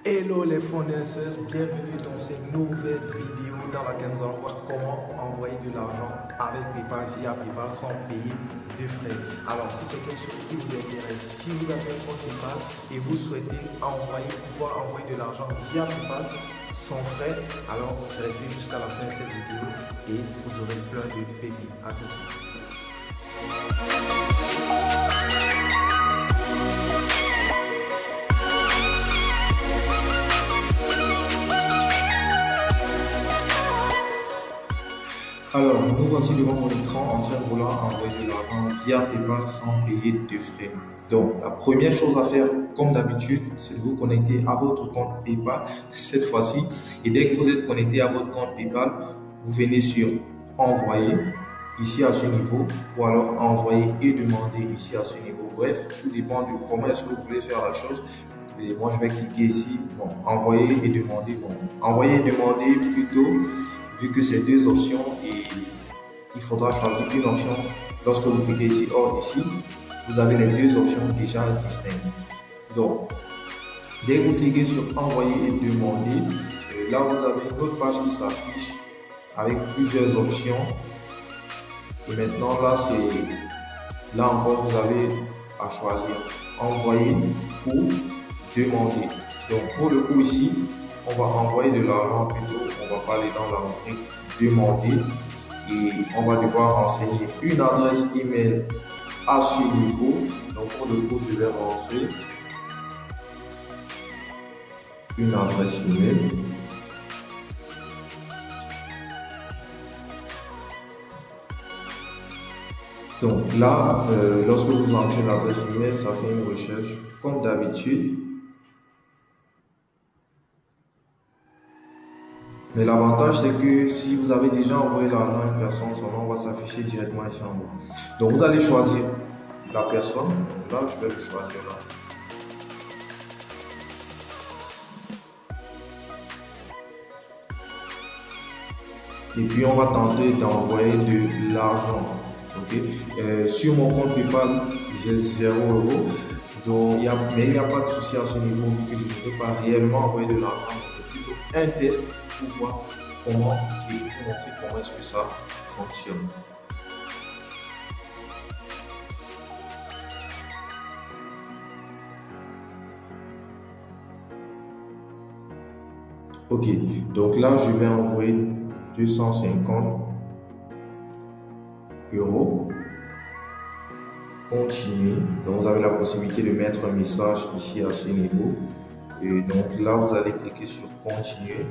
Hello les fournisseurs, bienvenue dans cette nouvelle vidéo dans laquelle nous allons voir comment envoyer de l'argent avec PayPal via PayPal sans payer de frais. Alors si c'est quelque chose qui vous intéresse, si vous avez un compte PayPal et vous souhaitez pouvoir envoyer de l'argent via PayPal sans frais, alors restez jusqu'à la fin de cette vidéo et vous aurez plein de pépites. À tout de suite. Alors, nous voici devant mon écran en train de vouloir envoyer de l'argent via PayPal sans payer de frais. Donc, la première chose à faire, comme d'habitude, c'est de vous connecter à votre compte PayPal cette fois-ci. Et dès que vous êtes connecté à votre compte PayPal, vous venez sur Envoyer, ici à ce niveau, ou alors Envoyer et Demander ici à ce niveau. Bref, tout dépend de comment est-ce que vous voulez faire la chose. Et moi, je vais cliquer ici, bon, Envoyer et Demander. Bon, Envoyer et Demander plutôt. Vu que c'est deux options et il faudra choisir une option lorsque vous cliquez ici. Or ici, vous avez les deux options déjà distinctes. Donc, dès que vous cliquez sur Envoyer et Demander, là vous avez une autre page qui s'affiche avec plusieurs options. Et maintenant là encore vous avez à choisir Envoyer ou Demander. Donc pour le coup ici, on va envoyer de l'argent plutôt, on va pas aller dans la rubrique demander et on va devoir renseigner une adresse email à ce niveau. Donc pour le coup, je vais rentrer une adresse email. Donc là, lorsque vous entrez l'adresse email, ça fait une recherche comme d'habitude. Mais l'avantage, c'est que si vous avez déjà envoyé l'argent à une personne, son nom va s'afficher directement ici en haut. Donc, vous allez choisir la personne. Donc là, je vais le choisir là. Et puis, on va tenter d'envoyer de l'argent. Okay? Sur mon compte PayPal, j'ai 0 €. Donc, mais il n'y a pas de souci à ce niveau, vu que je ne peux pas réellement envoyer de l'argent. C'est plutôt un test pour voir comment et vous montrer comment est-ce que ça fonctionne. Ok, donc là je vais envoyer 250 €. Continuer. Donc vous avez la possibilité de mettre un message ici à ce niveau. Et donc là vous allez cliquer sur continuer.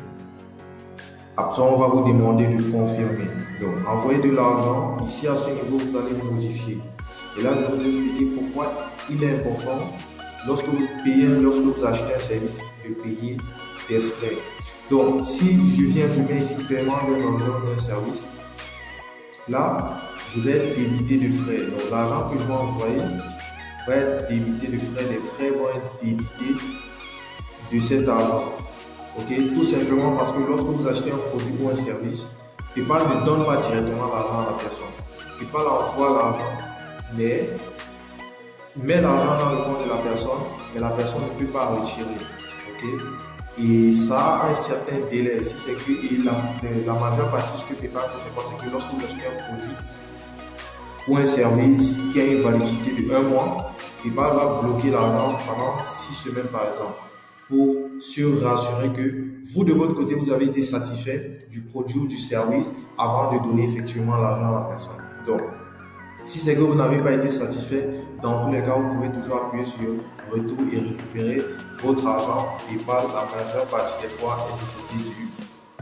Après, on va vous demander de confirmer. Donc, envoyer de l'argent. Ici, à ce niveau, vous allez modifier. Et là, je vais vous expliquer pourquoi il est important, lorsque vous achetez un service, de payer des frais. Donc, si je mets ici paiement d'un service, là, je vais débiter de frais. Donc, l'argent que je vais envoyer va être débité de frais. Les frais vont être débités de cet argent. Ok, tout simplement parce que lorsque vous achetez un produit ou un service, PayPal ne donne pas directement l'argent à la personne. PayPal envoie l'argent, mais met l'argent dans le compte de la personne, mais la personne ne peut pas retirer. Ok, et ça a un certain délai. Si c'est que la majeure partie de ce que PayPal fait, c'est quoi? C'est que lorsque vous achetez un produit ou un service qui a une validité de 1 mois, PayPal va bloquer l'argent pendant 6 semaines par exemple, pour se rassurer que vous, de votre côté, vous avez été satisfait du produit ou du service avant de donner effectivement l'argent à la personne. Donc, si c'est que vous n'avez pas été satisfait, dans tous les cas, vous pouvez toujours appuyer sur retour et récupérer votre argent et par la majeure partie des fois est du côté du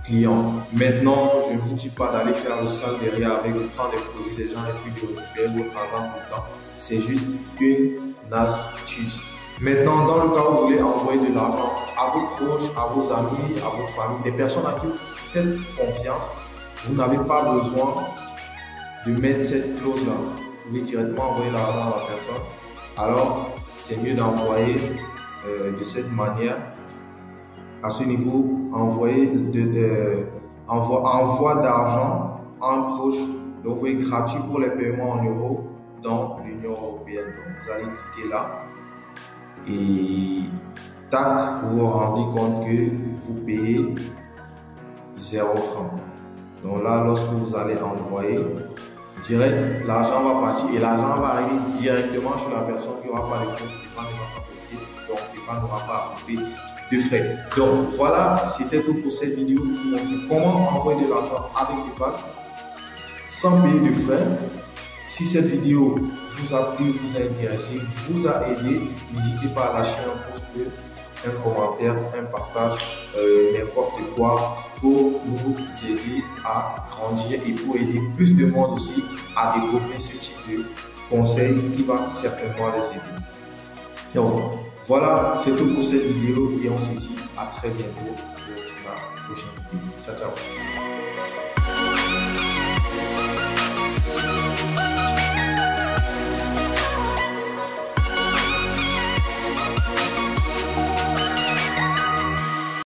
client. Maintenant, je ne vous dis pas d'aller faire le sale derrière avec de prendre les produits des gens et puis de récupérer votre argent tout le temps. C'est juste une astuce. Maintenant, dans le cas où vous voulez envoyer de l'argent à vos proches, à vos amis, à votre famille, des personnes à qui vous faites confiance, vous n'avez pas besoin de mettre cette clause-là. Vous pouvez directement envoyer l'argent à la personne. Alors, c'est mieux d'envoyer de cette manière. À ce niveau, envoyer envoi d'argent à un proche. Donc, vous voyez, gratuit pour les paiements en euros dans l'Union européenne. Donc, vous allez cliquer là. Et tac, vous vous rendez compte que vous payez 0 francs. Donc là, lorsque vous allez envoyer, direct, l'argent va partir et l'argent va arriver directement chez la personne qui n'aura pas de compte, PayPal ne va pas payer, donc PayPal n'aura pas à payer de frais. Donc voilà, c'était tout pour cette vidéo pour vous montrer comment envoyer de l'argent avec PayPal sans payer de frais. Si cette vidéo vous a plu, vous a intéressé, vous a aidé, n'hésitez pas à lâcher un pouce bleu, un commentaire, un partage, n'importe quoi pour nous aider à grandir et pour aider plus de monde aussi à découvrir ce type de conseils qui va certainement les aider. Donc voilà, c'est tout pour cette vidéo et on se dit à très bientôt pour la prochaine vidéo. Ciao, ciao.